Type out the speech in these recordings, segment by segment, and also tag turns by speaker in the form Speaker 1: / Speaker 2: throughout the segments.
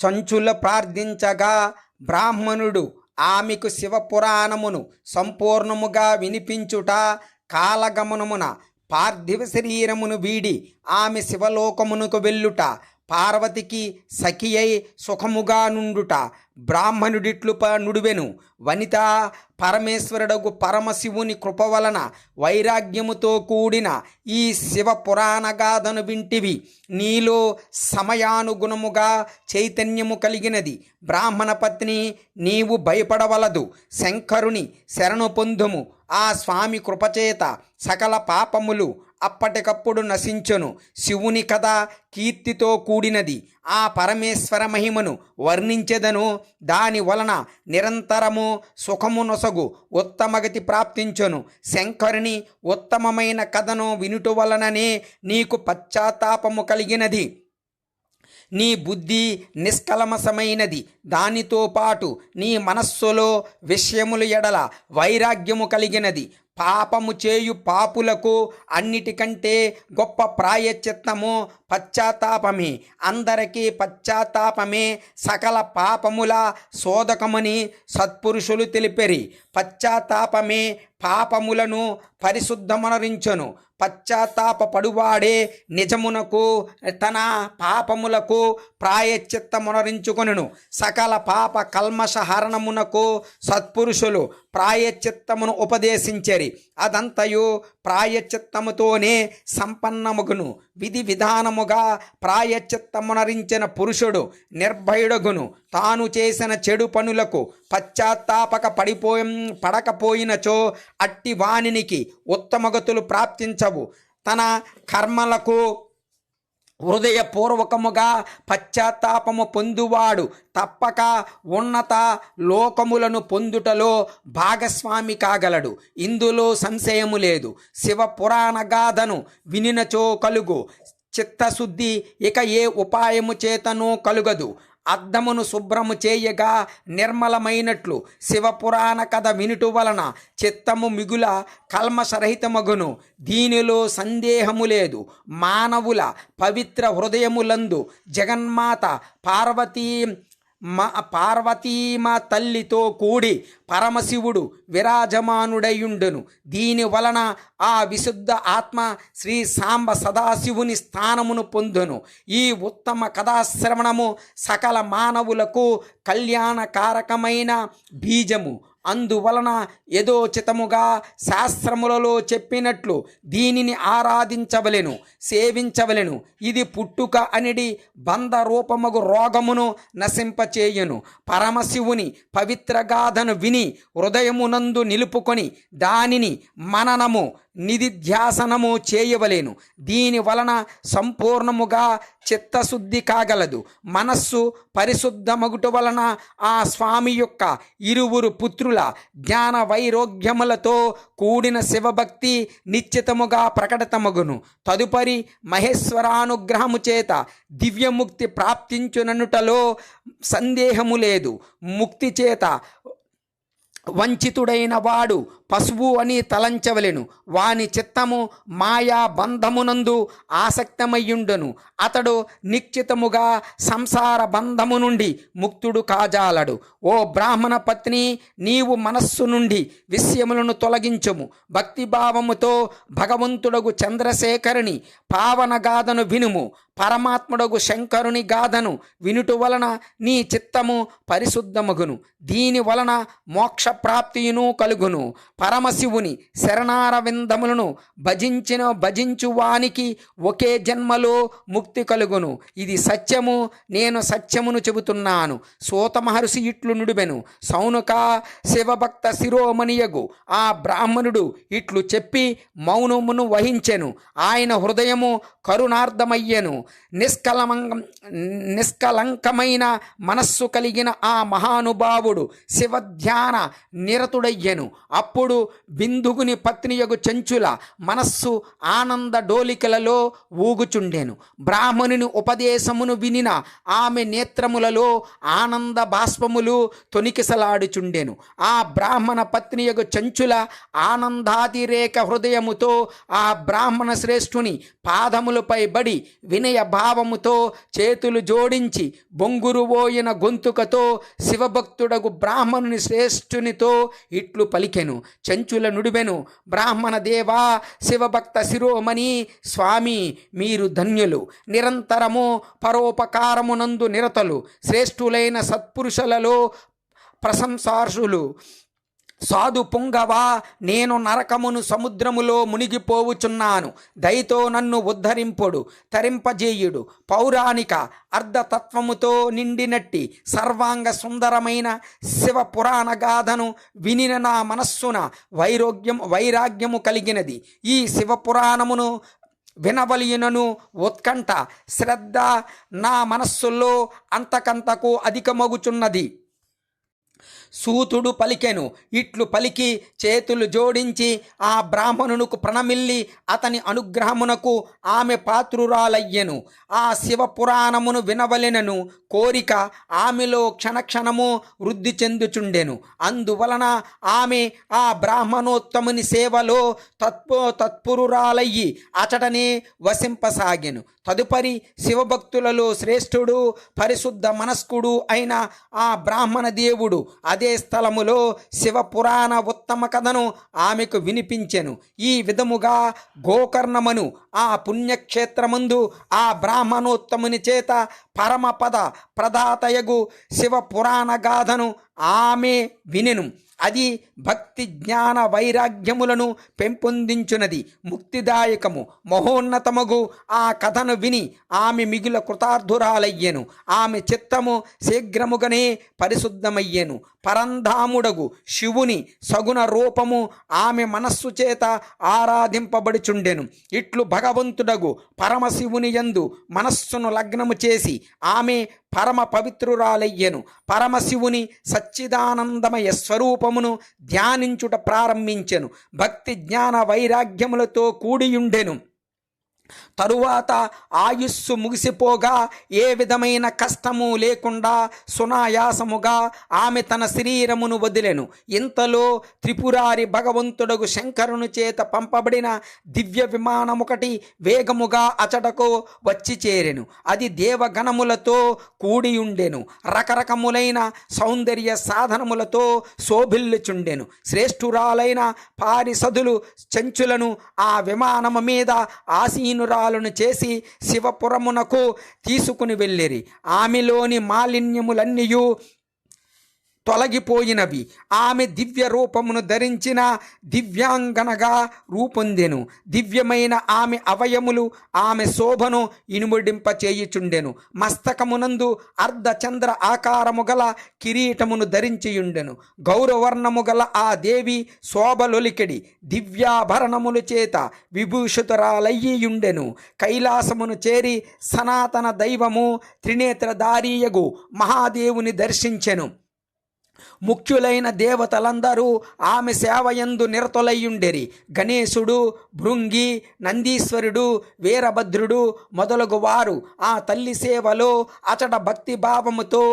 Speaker 1: చంచుల ప్రార్థించగా బ్రాహ్మణుడు ఆమెకు శివపురాణమును సంపూర్ణముగా వినిపించుట, కాలగమనమున పార్థివ శరీరమును వీడి ఆమె శివలోకమునకు వెళ్ళుట, పార్వతికి సఖియై సుఖముగా నుండుట బ్రాహ్మణుడిట్లు నుడివెను. వనిత పరమేశ్వరుడగు పరమశివుని కృప వలన వైరాగ్యముతో కూడిన ఈ శివ పురాణగాథను వింటివి. నీలో సమయానుగుణముగా చైతన్యము కలిగినది. బ్రాహ్మణ పత్ని, నీవు భయపడవలదు. శంకరుని శరణు పొందుము. ఆ స్వామి కృపచేత సకల పాపములు అప్పటికప్పుడు నశించును. శివుని కథ కీర్తితో కూడినది. ఆ పరమేశ్వర మహిమను వర్ణించెదను. దాని వలన నిరంతరము సుఖము నొసగు ఉత్తమగతి ప్రాప్తించును. శంకరుని ఉత్తమమైన కథను వినుట వలననే నీకు పశ్చాత్తాపము కలిగినది. నీ బుద్ధి నిష్కలమసమైనది. దానితో పాటు నీ మనస్సులో విషయముల ఎడల వైరాగ్యము కలిగినది. పాపము చేయు పాపులకు అన్నిటికంటే గొప్ప ప్రాయశ్చిత్తము పశ్చాత్తాపమే. అందరికీ పశ్చాత్తాపమే సకల పాపముల శోధకమని సత్పురుషులు తెలిపెరి. పశ్చాత్తాపమే పాపములను పరిశుద్ధమనరించును. పశ్చాత్తాపడువాడే నిజమునకు తన పాపములకు ప్రాయశ్చిత్తమునరించుకొనును. సకల పాప కల్మషహరణమునకు సత్పురుషులు ప్రాయశ్చిత్తమును ఉపదేశించరి. అదంతయు ప్రాయశ్చిత్తముతోనే సంపన్నముగును. విధి విధానముగా ప్రాయశ్చిత్తమునరించిన పురుషుడు నిర్భయుడగును. తాను చేసిన చెడు పనులకు పడకపోయినచో అట్టి వానికి ఉత్తమగతులు ప్రాప్తించవు. తన కర్మలకు హృదయపూర్వకముగా పశ్చాత్తాపము పొందువాడు తప్పక ఉన్నత లోకములను పొందుటలో భాగస్వామి కాగలడు. ఇందులో సంశయము లేదు. శివ పురాణ గాథను వినినచో కలుగు చిత్తశుద్ధి ఇక ఏ ఉపాయము చేతనో కలుగదు. అద్దమును శుభ్రము చేయగా నిర్మలమైనట్లు శివపురాణ కథ వినుట వలన చిత్తము మిగుల కల్మషరహితమగును. దీనిలో సందేహము లేదు. మానవుల పవిత్ర హృదయములందు జగన్మాత పార్వతీమ తల్లితో కూడి పరమశివుడు విరాజమానుడయుండును. దీని వలన ఆ విశుద్ధ ఆత్మ శ్రీ సాంబ సదాశివుని స్థానమును పొందును. ఈ ఉత్తమ కథాశ్రవణము సకల మానవులకు కళ్యాణకారకమైన బీజము. అందువలన యథోచితముగా శాస్త్రములలో చెప్పినట్లు దీనిని ఆరాధించవలెను, సేవించవలెను. ఇది పుట్టుక అనిడి బంధ రూపమగు రోగమును నశింపచేయును. పరమశివుని పవిత్ర గాథను విని హృదయమునందు నిలుపుకొని దానిని మననము నిధిధ్యాసనము చేయవలేను. దీని వలన సంపూర్ణముగా చిత్తశుద్ధి కాగలదు. మనస్సు పరిశుద్ధమగుట వలన ఆ స్వామి యొక్క ఇరువురు పుత్రుల జ్ఞాన వైరోగ్యములతో కూడిన శివభక్తి నిశ్చితముగా ప్రకటితమగును. తదుపరి మహేశ్వరానుగ్రహము చేత దివ్యముక్తి ప్రాప్తించుననుటలో సందేహము లేదు. ముక్తి చేత వంచితుడైన వాడు పశువు అని తలంచవలెను. వాని చిత్తము మాయా బంధమునందు ఆసక్తమయ్యుండును. అతడు నిశ్చితముగా సంసార బంధము నుండి ముక్తుడు కాజాలడు. ఓ బ్రాహ్మణ పత్ని, నీవు మనస్సు నుండి విషయములను తొలగించుము. భక్తిభావముతో భగవంతుడగు చంద్రశేఖరుని పావన గాథను వినుము. పరమాత్ముడగు శంకరుని గాథను వినుట వలన నీ చిత్తము పరిశుద్ధమగును. దీని వలన మోక్షప్రాప్తియును కలుగును. పరమశివుని శరణారవిందములను భజించువానికి ఒకే జన్మలో ముక్తి కలుగును. ఇది సత్యము. నేను సత్యమును చెబుతున్నాను. సూత మహర్షి ఇట్లు నుడిబెను. సౌనుక శివభక్త శిరోమణియగు ఆ బ్రాహ్మణుడు ఇట్లు చెప్పి మౌనమును వహించెను. ఆయన హృదయము కరుణార్థమయ్యెను. నిష్కలంకమైన మనస్సు కలిగిన ఆ మహానుభావుడు శివధ్యాన నిరతుడయ్యెను. అప్పుడు అప్పుడు బిందుగుని పత్నియగు చెంచుల మనస్సు ఆనంద డోలికలలో ఊగుచుండెను. బ్రాహ్మణుని ఉపదేశమును వినిన ఆమె నేత్రములలో ఆనంద బాష్పములు తొనికిసలాడుచుండెను. ఆ బ్రాహ్మణ పత్నియగు చెంచుల ఆనందాతిరేక హృదయముతో ఆ బ్రాహ్మణ శ్రేష్ఠుని పాదములపై బడి వినయ భావముతో చేతులు జోడించి బొంగురువోయిన గొంతుకతో శివభక్తుడగు బ్రాహ్మణుని శ్రేష్ఠునితో ఇట్లు పలికెను. చెంచుల నుడివెను, బ్రాహ్మణ దేవా, శివభక్త శిరోమణి స్వామి, మీరు ధన్యులు. నిరంతరము పరోపకారమునందు నిరతలు, శ్రేష్ఠులైన సత్పురుషులలో ప్రశంసార్హులు. సాధు పుంగవా, నేను నరకమును సముద్రములో మునిగిపోవుచున్నాను. దయతో నన్ను ఉద్ధరింపుడు, తరింపజేయుడు. పౌరాణిక అర్ధతత్వముతో నిండినట్టి సర్వాంగ సుందరమైన శివ పురాణ గాథను వినిన నా మనస్సున వైరాగ్యము కలిగినది. ఈ శివపురాణమును వినవలయునను ఉత్కంఠ శ్రద్ధ నా మనస్సులో అంతకంతకు అధికమగుచున్నది. సూతుడు పలికెను. ఇట్లు పలికి చేతులు జోడించి ఆ బ్రాహ్మణునకు ప్రణమిల్లి అతని అనుగ్రహమునకు ఆమె పాత్రురాలయ్యెను. ఆ శివపురాణమును వినవలెనను కోరిక ఆమెలో క్షణక్షణము వృద్ధి చెందుచుండెను. అందువలన ఆమె ఆ బ్రాహ్మణోత్తముని సేవలో తత్పురురాలయ్యి అచటనే వసింపసాగెను. తదుపరి శివభక్తులలో శ్రేష్ఠుడు పరిశుద్ధ మనస్కుడు అయిన ఆ బ్రాహ్మణ దేవుడు అదే స్థలములో శివపురాణ ఉత్తమ కథను ఆమెకు వినిపించెను. ఈ విధముగా గోకర్ణమను ఆ పుణ్యక్షేత్రమందు ఆ బ్రాహ్మణోత్తముని చేత పరమపద ప్రదాతయగు శివపురాణ గాథను ఆమె వినెను. అది భక్తి జ్ఞాన వైరాగ్యములను పెంపొందించున్నది. ముక్తిదాయకము మహోన్నతమగు ఆ కథను విని ఆమె మిగుల కృతార్థురాలయ్యెను. ఆమె చిత్తము శీఘ్రముగానే పరిశుద్ధమయ్యెను. పరంధాముడగు శివుని సగుణ రూపము ఆమె మనస్సు చేత ఆరాధింపబడుచుండెను. ఇట్లు భగవంతుడగు పరమశివుని యందు మనస్సును లగ్నము చేసి ఆమె పరమ పవిత్రురాలయ్యెను. పరమశివుని సచ్చిదానందమయ స్వరూపమును ధ్యానించుట ప్రారంభించెను. భక్తి జ్ఞాన వైరాగ్యములతో కూడియుండెను. తరువాత ఆయుస్సు ముగిసిపోగా ఏ విధమైన కష్టము లేకుండా సునాయాసముగా ఆమె తన శరీరమును వదిలెను. ఇంతలో త్రిపురారి భగవంతుడగు శంకరుని చేత పంపబడిన దివ్య విమానమొకటి వేగముగా అచటకు వచ్చి చేరెను. అది దేవగణములతో కూడియుండెను. రకరకములైన సౌందర్య సాధనములతో శోభిల్లుచుండెను. శ్రేష్ఠురాలైన పారిసదులు చెంచులను ఆ విమానము మీద ఆసీనురాలను చేసి శివపురమునకు తీసుకుని వెళ్ళిరి. ఆమెలోని మాలిన్యములన్నీయు తొలగిపోయినవి. ఆమె దివ్య రూపమును ధరించిన దివ్యాంగనగా రూపొందెను. దివ్యమైన ఆమె అవయములు ఆమె శోభను ఇనుముడింపచేయుచుండెను. మస్తకమునందు అర్ధచంద్ర ఆకారము గల కిరీటమును ధరించియుండెను. గౌరవర్ణము గల ఆ దేవి శోభలొలికెడి దివ్యాభరణముల చేత విభూషితురాలయ్యుండెను. కైలాసమును చేరి సనాతన దైవము త్రినేత్రధారీయగు మహాదేవుని దర్శించెను. ముఖ్యులైన దేవతలందరూ ఆమె సేవయందు నిరతులయ్యుండెరి. గణేశుడు, భృంగి, నందీశ్వరుడు, వీరభద్రుడు మొదలగు వారు ఆ తల్లి సేవలో అచట భక్తిభావముతో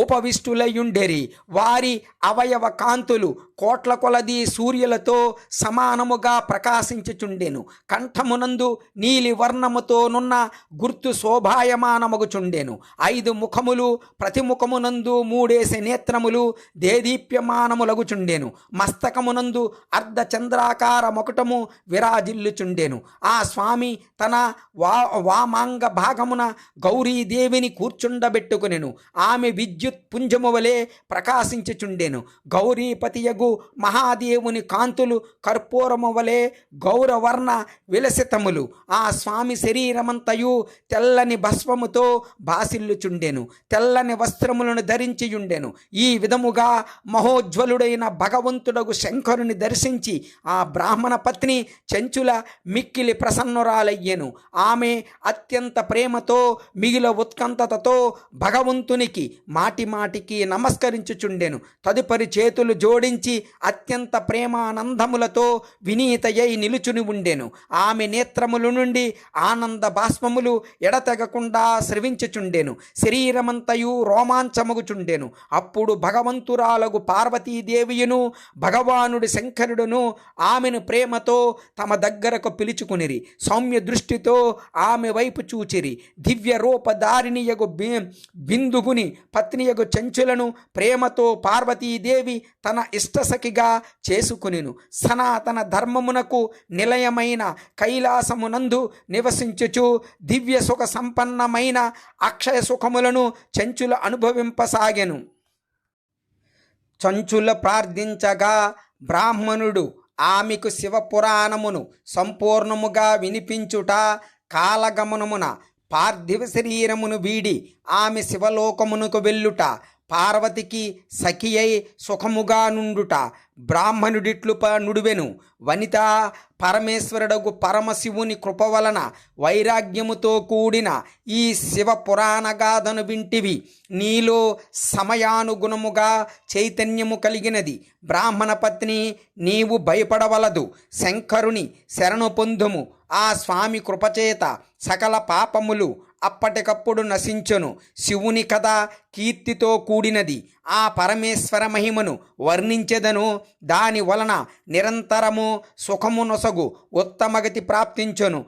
Speaker 1: ఉపవిష్టులయ్యుండెరి. వారి అవయవ కాంతులు కోట్ల కొలది సూర్యులతో సమానముగా ప్రకాశించుచుండెను. కంఠమునందు నీలి వర్ణముతోనున్న గుర్తు శోభాయమానమగుచుండెను. 5 ముఖములు, ప్రతి ముఖమునందు 3 నేత్రములు దేదీప్యమానములగుచుండెను. మస్తకమునందు అర్ధచంద్రాకార మొకటము విరాజిల్లుచుండెను. ఆ స్వామి తన వామాంగ భాగమున గౌరీదేవిని కూర్చుండబెట్టుకునెను. ఆమె విద్యుత్ పుంజము వలె ప్రకాశించుచుండెను. గౌరీపతియగు మహాదేవుని కాంతులు కర్పూరము వలె గౌరవర్ణ విలసితములు. ఆ స్వామి శరీరమంతయు తెల్లని భస్మముతో బాసిల్లుచుండెను. తెల్లని వస్త్రములను ధరించియుండెను. ఈ విధముగా అనగా మహోజ్వలుడైన భగవంతుడగు శంకరుని దర్శించి ఆ బ్రాహ్మణ పత్ని చెంచుల మిక్కిలి ప్రసన్నురాలయ్యెను. ఆమె అత్యంత ప్రేమతో మిగిల ఉత్కంఠతతో భగవంతునికి మాటిమాటికి నమస్కరించుచుండెను. తదుపరి చేతులు జోడించి అత్యంత ప్రేమానందములతో వినీతయై నిలుచుని ఉండెను. ఆమె నేత్రముల నుండి ఆనంద బాష్పములు ఎడతెగకుండా స్రవించుచుండెను. శరీరమంతయు రోమాంచమగుచుండెను. అప్పుడు భగవంతురాలగు పార్వతీదేవియును భగవానుడి శంకరుడును ఆమెను ప్రేమతో తమ దగ్గరకు పిలుచుకునిరి. సౌమ్య దృష్టితో ఆమె వైపు చూచిరి. దివ్య రూపధారిణియగు బిందుగుని పత్నియగు చెంచులను ప్రేమతో పార్వతీదేవి తన ఇష్టసఖిగా చేసుకునిను. సనాతన ధర్మమునకు నిలయమైన కైలాసమునందు నివసించుచు దివ్య సుఖ సంపన్నమైన అక్షయ సుఖములను చెంచుల అనుభవింపసాగెను. చంచుల ప్రార్థించగా బ్రాహ్మణుడు ఆమెకు శివపురాణమును సంపూర్ణముగా వినిపించుట, కాలగమనమున పార్థివ శరీరమును వీడి ఆమె శివలోకమునకు వెళ్ళుట, పార్వతికి సఖియై సుఖముగా నుండుట బ్రాహ్మణుడిట్లు నుడివెను. వనిత పరమేశ్వరుడగు పరమశివుని కృప వలన వైరాగ్యముతో కూడిన ఈ శివ పురాణగాథను వింటివి. నీలో సమయానుగుణముగా చైతన్యము కలిగినది. బ్రాహ్మణ పత్ని, నీవు భయపడవలదు. శంకరుని శరణు పొందుము. ఆ స్వామి కృపచేత సకల పాపములు అప్పటికప్పుడు నశించును. శివుని కథ కీర్తితో కూడినది. ఆ పరమేశ్వర మహిమను వర్ణించెదను. దాని వలన నిరంతరము సుఖము నొసగు ఉత్తమగతి ప్రాప్తించును.